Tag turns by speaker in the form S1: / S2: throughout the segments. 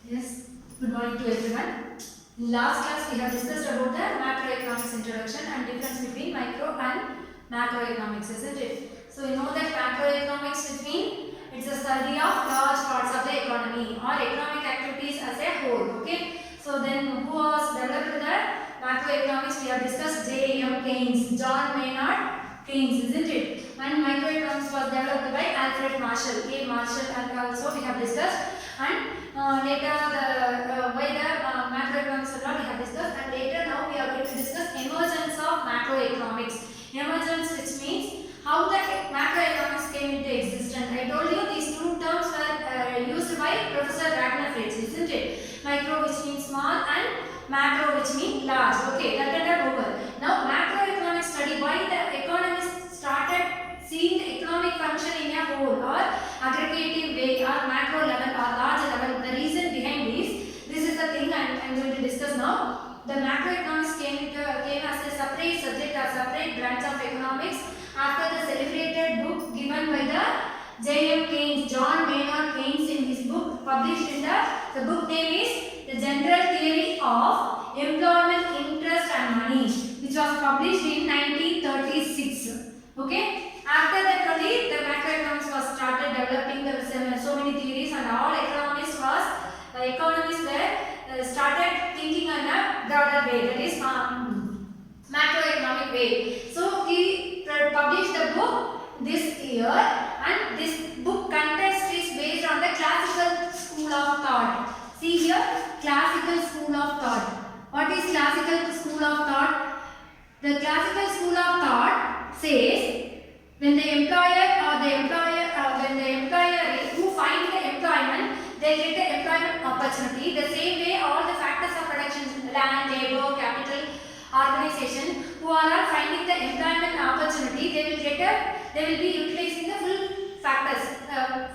S1: Yes, good morning to everyone. In last class we have discussed about the macroeconomics introduction and difference between micro and macroeconomics, isn't it? So you know that macroeconomics between it's a study of large parts of the economy or economic activities as a whole. Okay. So then who was developed the macroeconomics? We have discussed J.M. Keynes, John Maynard Keynes, isn't it? And microeconomics was developed by Alfred Marshall, A. Marshall, and also we have discussed. And later why the macroeconomics we have discussed, and later now we are going to discuss emergence of macroeconomics. Emergence, which means how the macroeconomics came into existence. I told you these two terms were used by Professor Ragnar Fritz, isn't it? Micro, which means small, and macro, which means large. Okay, that and over. Now macroeconomics study why the economists started seeing the economic function in a whole or aggregative way or macro level or large level. The reason behind this is the thing I am going to discuss now. The macroeconomics came as a separate subject or separate branch of economics after the celebrated book given by the J.M. Keynes, John Maynard Keynes, in his book published in the book name is The General Theory of Employment, Interest and Money, which was published in 1936. Okay. After that only the macroeconomics was started developing so many theories, and all economists were started thinking on a broader way, that is macroeconomic way. So he published the book this year, and this book context is based on the classical school of thought. See here, classical school of thought. What is classical school of thought? The classical school of thought says when the employer who find the employment, they get the employment opportunity. The same way all the factors of production, land, labor, capital, organization, who are finding the employment opportunity, they will be utilizing the full factors,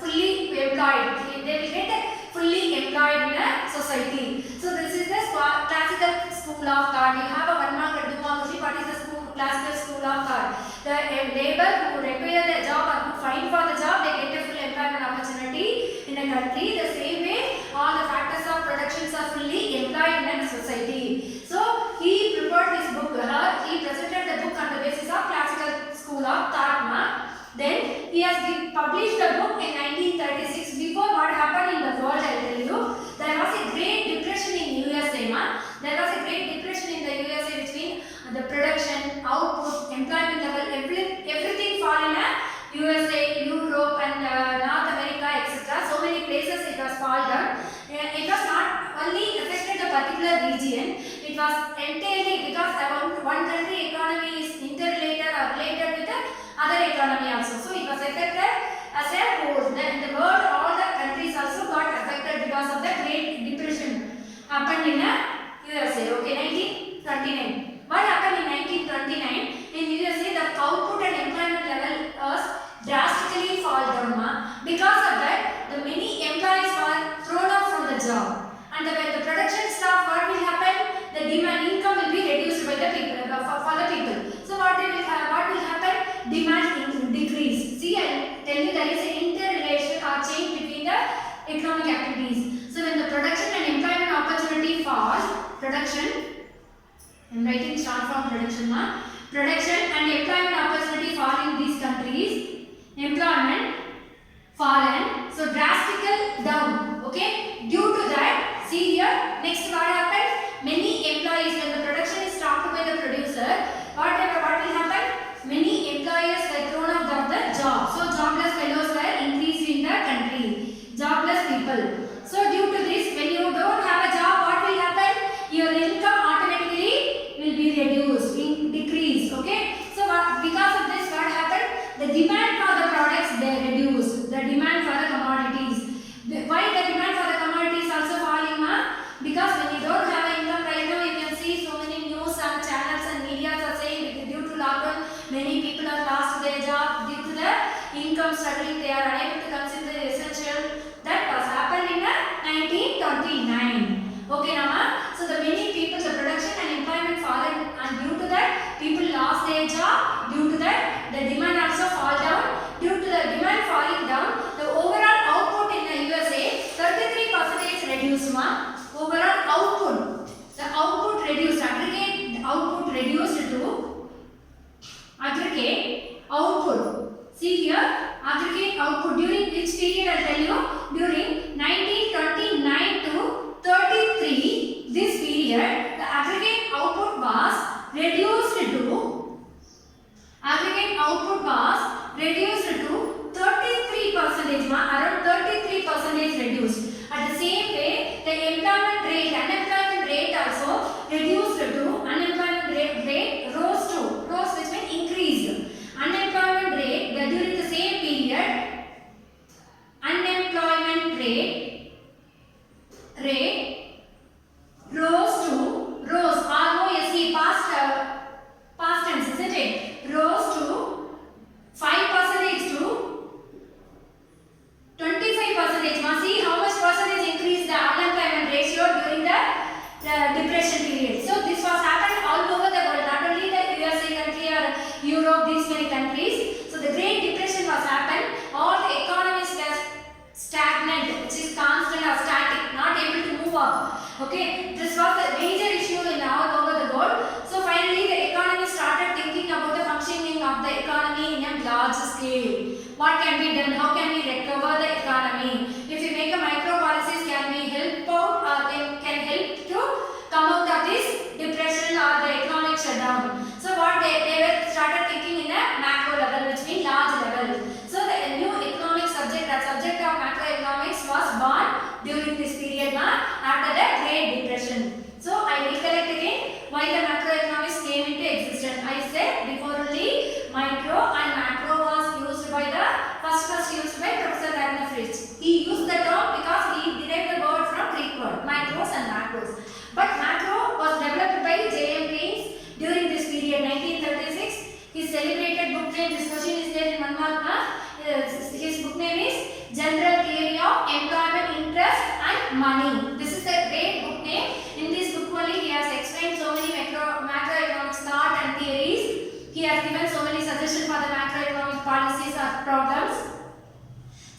S1: fully employed. They will get fully employed in a society. So this is the classical school of thought. You have a 1 mark and 2 mark. What is the classical school of thought? The labor who require the job or who find for the job, they get a full employment opportunity in a country. The same way, all the factors of productions are fully employed in a society. So he prepared this book. He presented the book on the basis of classical school of thought. Then he has published the book in 1936. Before, what happened in the world, I will tell you. There was a great depression in USA. There was a great depression in the USA between the production, output, employment level, everything fall in USA, Europe and North America, etc. So many places it was fall down. It was not only affected a particular region, it was entirely because one country economy is interrelated or related with the other economy also. So it was affected as a whole. Then the world, all the countries also got affected because of the Great Depression happened in USA. Okay, 1929. What happened in 1929? In USA, the output and employment level was drastically fall down. Because of that, the many employees were thrown off from the job. And when the production stops, what will happen? The demand income will be reduced by the people, for the people. So what will happen? Demand decrease. See, I tell you there is an interrelation or change between the economic activities. So when the production and employment opportunity falls, I am writing short form production. Production and employment opportunity fall in these countries. Employment fallen. So drastical down. Okay. Due to that, see here. Next, what happened? Many employees, when the production is stopped by the producer, what will happen? Many employers were thrown out of the job. So jobless fellows were increased in the country. Jobless people. So due to this, when you don't have a job, what will happen? Your income automatically will be reduced, decreased. Okay. So because of this, what happened? The demand for the products, they reduced. The demand for the commodities. Why the demand for the commodities also falling? Because when you don't have an income right now, you can see so many news and channels and media are saying due to lockdown, many people have lost their job due to the income struggling. They are unable to consume the essential. That was happened in constant or static, not able to move up. Okay, this was a major issue in all over the world. So finally the economy started thinking about the functioning of the economy in a large scale. What can be done? How can we recover the economy? If we make a micro policies, can we help out or can help to come out of this depression or the economic shutdown? So what they were started thinking in a macro level, which means large level. So the new economic subject, that subject of macroeconomics was born during this period after the Great Depression. So I recollect again why the macroeconomics came into existence. I said before only micro and macro was used by the first used by Professor Wagner Fritz. He used the term because he derived the word from Greek word, micros and macros. But macro was developed by J.M. Keynes during this period, 1936. His celebrated book name, this question is there in one mark. His book name is General Theory of Employment, Interest and Money. This is a great book name. In this book only he has explained so many macroeconomic thought and theories. He has given so many suggestions for the macroeconomic policies or problems.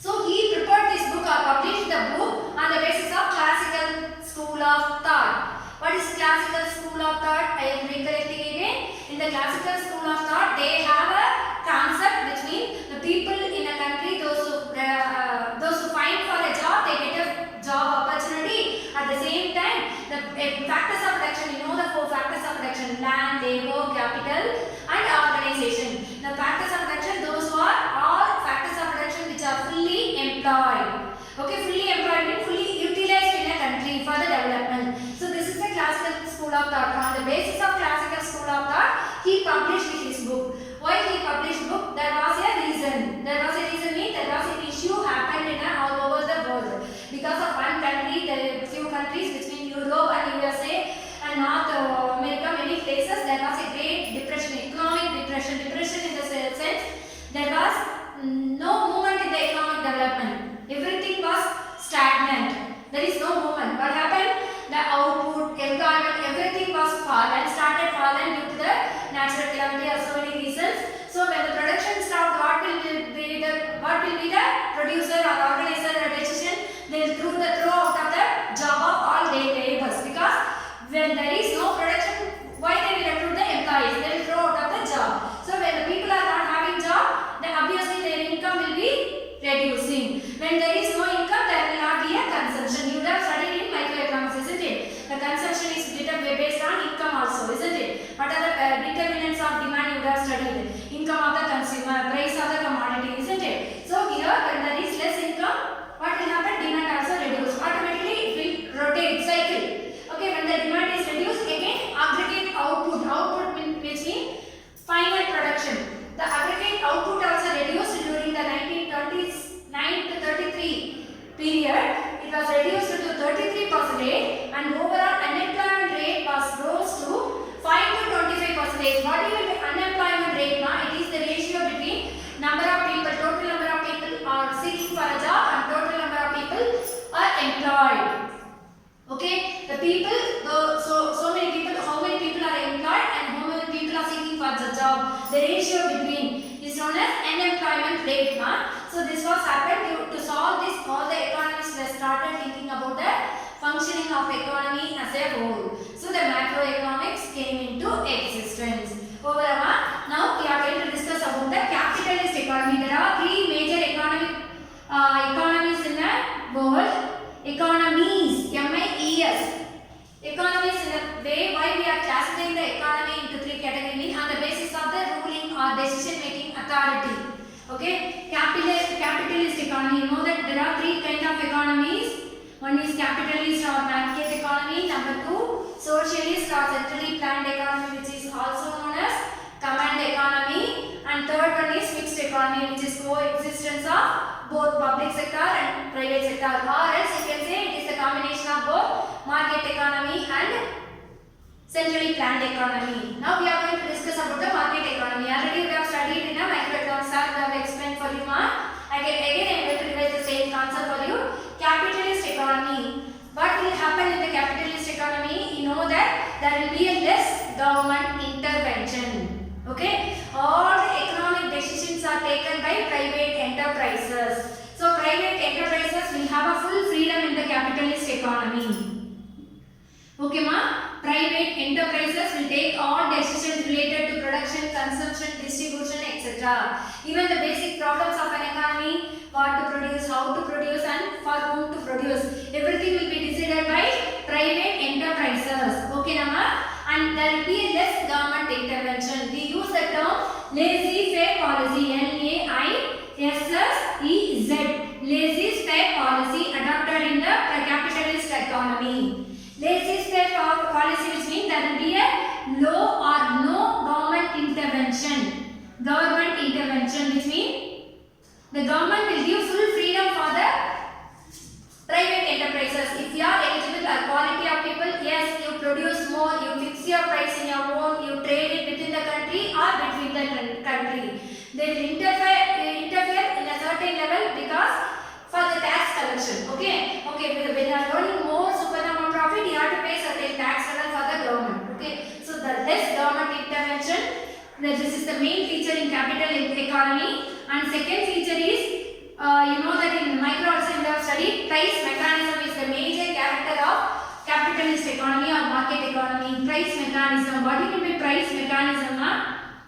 S1: So he prepared this book or published the book on the basis of classical school of thought. What is classical school of thought? I am recollecting again. In the classical school of thought, they have a concept which means the people in a country, those who find for a job, they get a job opportunity. At the same time, the factors of production, you know the four factors of production: land, labor, capital and organization. The factors of production, those who are all factors of production which are fully employed. Okay, fully employed means fully utilized in a country for the development. So this is the classical school of thought. On the basis of classical school of thought, he published his book. Why he published book? There was a reason. There was a reason means there was an issue happened in all over the world. Because of one country, there are few countries between Europe and USA and North America, many places, there was a great depression, economic depression. Depression in the sense there was no movement in the economic development. Everything was stagnant. There is no movement. What happened? The output, employment, everything was started fallen due to the natural calamity or so many reasons. So when the production stopped, what will be the producer or organizer decision? They will throw out of the job of all their laborers, because when there is no production, why they will recruit the employees? They will throw out of the job. So when the people are not having job, then obviously their income will be reducing. When there is no income, there will not be a consumption. You have studied in microeconomics, isn't it? The consumption is determined based on income also, isn't it? What are the determinants of demand you have studied? Income of the consumer, price of the commodity, isn't it? So here when there is less income, what will happen? Demand also reduce. Automatically it will rotate, cycle. Okay, when the demand is reduced, again aggregate output. Output which means final production. The aggregate output also reduced during the 1929 to 33 period. It was reduced to 33% and overall unemployment rate was rose to 5 to 25%. What will be unemployment rate now? It is the ratio between number of people, total number of people are seeking for a job and total number of people are employed. Okay, the people, so many people, how many people are employed and how many people are seeking for the job. The ratio between is known as unemployment rate. So this was happened to solve this. All the economists were started thinking about the functioning of economy as a whole. So the macroeconomics came into existence. Overall, now we are going to discuss about the capitalist economy. There are three major economies in the world. Economies, M-I-E-S. Economies in a way why we are classifying the economy into three categories on the basis of the ruling or decision-making authority. Okay, capitalist economy. You know that there are three kinds of economies. One is capitalist or market economy. Number two, socialist or centrally planned economy, which is also known as command economy. And third one is mixed economy, which is coexistence of both public sector and private sector, or else you can say it is a combination of both market economy and centrally planned economy. Now we are going to discuss about the market economy. Already we have studied in a microeconomics, we have explained for you. Again I am going to revise the same concept for you. Capitalist economy. What will happen in the capitalist economy? You know that there will be a less government intervention. Okay, all the economic decisions are taken by private enterprises. So private enterprises will have a full freedom in the Okay, ma. Private enterprises will take all decisions related to production, consumption, distribution, etc. Even the basic problems of an economy, what to produce, how to produce, and for whom to produce, everything will be decided by private enterprises. Okay, ma. And there will be less government intervention. We use the term laissez-faire policy, LAISSEZ, laissez-faire policy adopted in the capitalist economy. Laissez-faire policy, which means there will be a low or no government intervention. Government intervention, which means the government will give full freedom for the private enterprises. If you are eligible or quality of people, yes, you produce more, you fix your price in your own, you trade it within the country or between the country. They will interfere in a certain level because for the tax collection. Okay, when you are earning more supernormal profit, you have to pay certain tax level for the government. Okay, so the less government intervention. This is the main feature in capital economy. And second feature is, you know that in micro also you have studied price mechanism is the major character of capitalist economy or market economy. Price mechanism. What do you mean by price mechanism?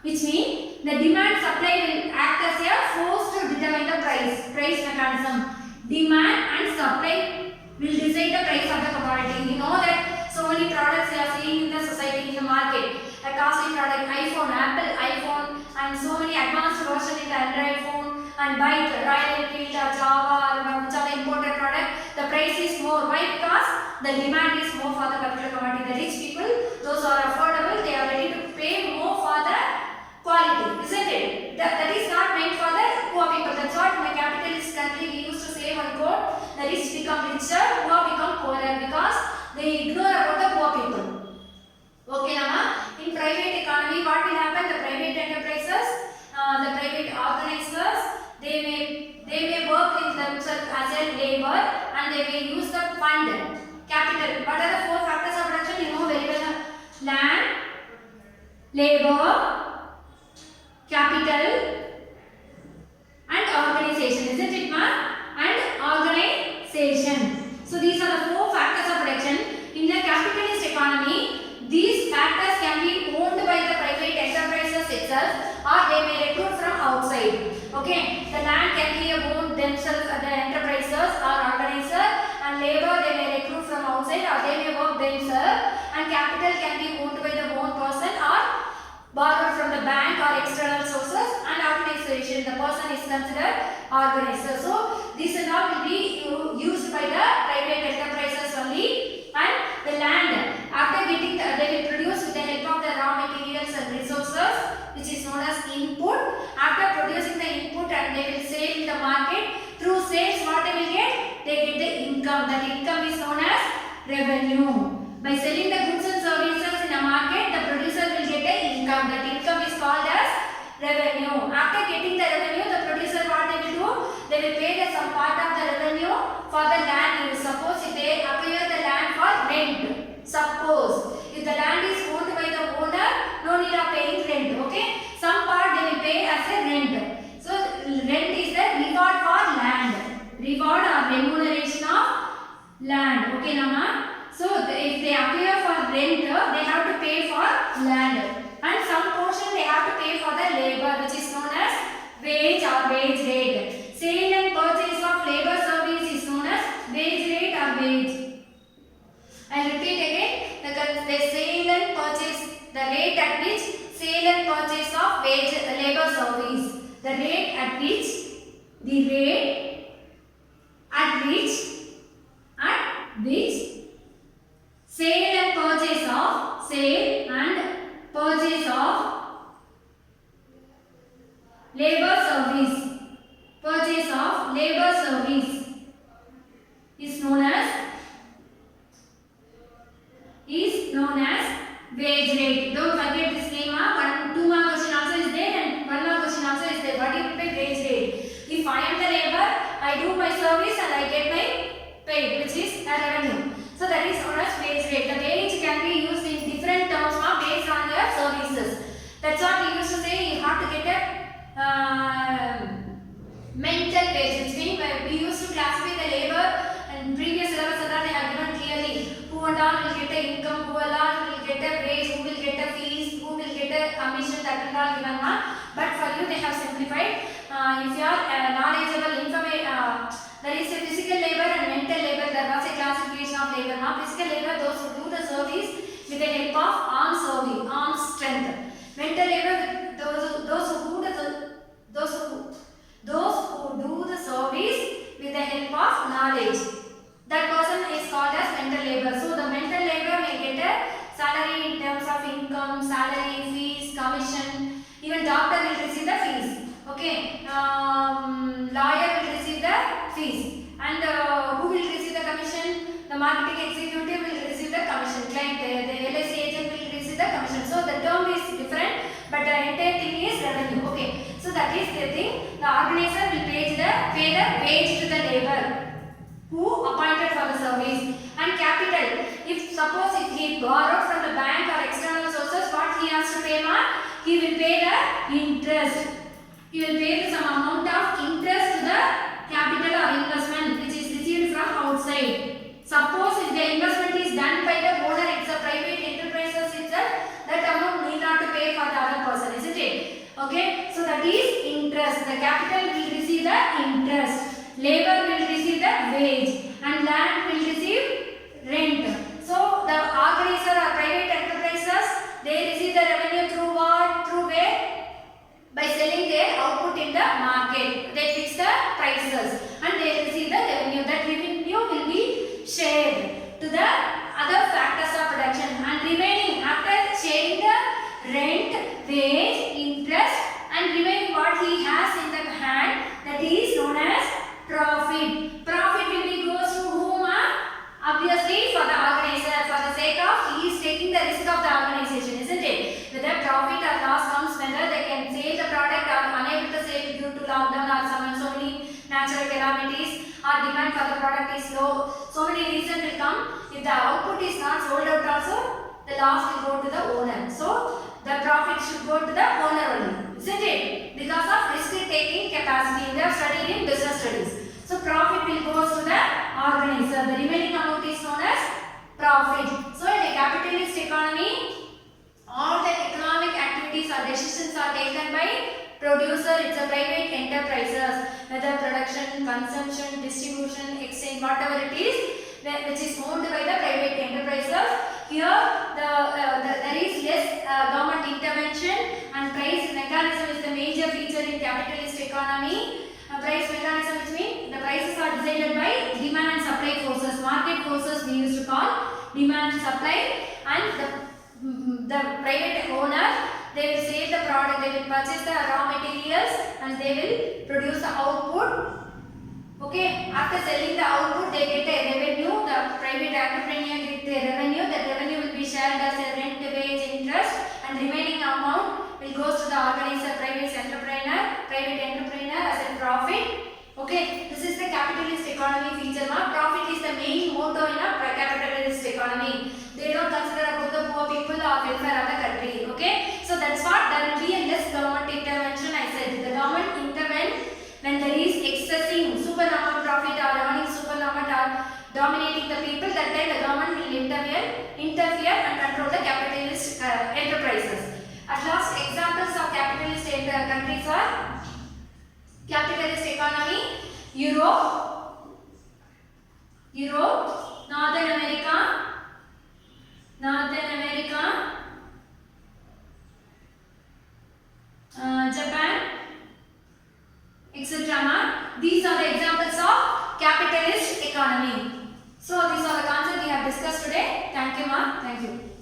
S1: Which means the demand supply will act as a force to determine the price. Price mechanism. Demand and supply will decide the price of the commodity. You know that so many products you are seeing in the society, in the market. A costly product, iPhone, Apple iPhone, and so many advanced version in the Android phone, and bike, Royal Enfield, Java, which are the imported product. The price is more. Why? Because the demand is more for the particular commodity. The rich people, those who are affordable, they are ready to pay more for the quality, isn't it? That is not meant for the poor people. That's what in a capitalist country we used to say one quote: the rich become richer, poor become poorer, because they ignore about the poor people. Okay, Nama. In private economy, what will happen? The private enterprises, the private organizers, they may work in themselves as a labor, and they may use the fund, capital. What are the four factors of production? You know very well: land, labor, capital, and organization. Isn't it, ma? And organization. So these are the four factors of production. In the capitalist economy, these factors can be owned by the private enterprises itself, or they may recruit from outside. Okay, the land can be owned themselves, the enterprises or organizer, and labor they may recruit from outside or they may work themselves, and capital can be owned by the own person or borrowed from the bank or external sources, and organization, the person is considered organizer. So these and all will be used by the private enterprises only. And the land, after getting they will produce with the help of the raw materials and resources, which is known as input. After producing the input, and they will sell in the market. Through sales, what they will get? They get the income. That income is known as revenue. By selling the goods and services in a market, the producer will get the income. That income is called as revenue. After getting the revenue, the producer, what they will do? They will pay some part of the revenue for the land use. Suppose if they acquire the land for rent. Suppose if the land is owned by the owner, no need of paying rent. Okay, some part they will pay as a rent. So rent is the reward for land. Reward or remuneration of land. Okay, Nama. So if they acquire for rent, they have to pay for land, and some portion they have to pay for the labor, which is known as wage or wage rate. Sale and purchase of labor service is known as wage rate or wage. I'll repeat again. The sale and purchase, the rate at which sale and purchase of wage labor service. The rate at which sale and purchase of labor service is known as wage rate. Don't forget this name. 2 mark question also is there and 1 mark question also is there. What do you mean by wage rate? If I am the labor, I do my service and I get my pay, which is a revenue. So that is known as wage rate. The wage can be used in different terms based on your services. That's what we used to say. You have to get a mental wage, which means we used to classify the labor and previous syllabus they have given clearly who and all will get the income and all given ma, but for you they have simplified. If you are knowledgeable there is a physical labor and mental labor. There was a classification of labor ma. Physical labor, those who do the service with the help of arm strength. Mental labor, those who do the service with the help of knowledge. That person is called as mental labor. So the mental labor may get a salary in terms of income, salary, fees, commission. Even doctor will receive the fees. Okay, lawyer will receive the fees, and who will receive the commission? The marketing executive will receive the commission. Client, the LIC agent will receive the commission. So the term is different, but the entire thing is revenue. Okay, so that is the thing. The organizer will pay the wage to the labor who appointed for the service. And capital, if he borrowed from the bank or external sources, what he has to pay ma? He will pay the interest. He will pay some amount of interest to the capital or investment which is received from outside. Suppose if the investment is done by the owner, it's a private enterprises itself, that amount need not to pay for the other person, isn't it? Okay, so that is interest. The capital will receive the interest, labor will receive the wage, and land will receive rent. So the organizer or private enterprises, they receive the revenue through what? Through where? By selling their output in the market. They fix the prices and they receive the revenue. That revenue will be shared to the other factors of production, and remaining after sharing the rent, wage, interest, and remaining what he has in the hand, that is known as profit. Profit will be goes to whom? Obviously for the organizer, for the sake of he is taking the risk of the organization, isn't it? Whether profit or loss comes whether they can sell the product or unable to sell due to lockdown or so many natural calamities, or demand for the product is low. So many reasons will come. If the output is not sold out also, the loss will go to the owner. So the profit should go to the owner only, isn't it? Because of risk taking capacity. They have studied in business studies. So profit will go to the organizer. The remaining amount is known as profit. So in a capitalist economy, all the economic activities or decisions are taken by producer. It's a private enterprises, whether production, consumption, distribution, exchange, whatever it is, which is owned by the private enterprises. Here there is less government intervention, and price mechanism is the major feature in capitalist economy. Price mechanism, which means the prices are decided by demand and supply forces. Market forces we used to call demand and supply, and the private owner, they will sell the product, they will purchase the raw materials, and they will produce the output. Okay, after selling the output, they get a revenue. The private entrepreneur gets a revenue. That revenue will be shared as a rent, wage, interest, and remaining amount will goes to the organizer, private enterpreneur as a profit. Okay, this is the capitalist economy feature. Profit is the main motto in a capitalist economy. They don't consider about the poor people or welfare of the country. Okay, so that's what there will be a less government intervention. I said the government intervenes when there is excessive supernormal profit or earning supernormal or dominating the people. That time the government will interfere and control the capitalist enterprises. At last, examples of capitalist countries are capitalist economy: Europe, Northern America, Japan, etc. These are the examples of capitalist economy. So these are the concepts we have discussed today. Thank you, ma. Thank you.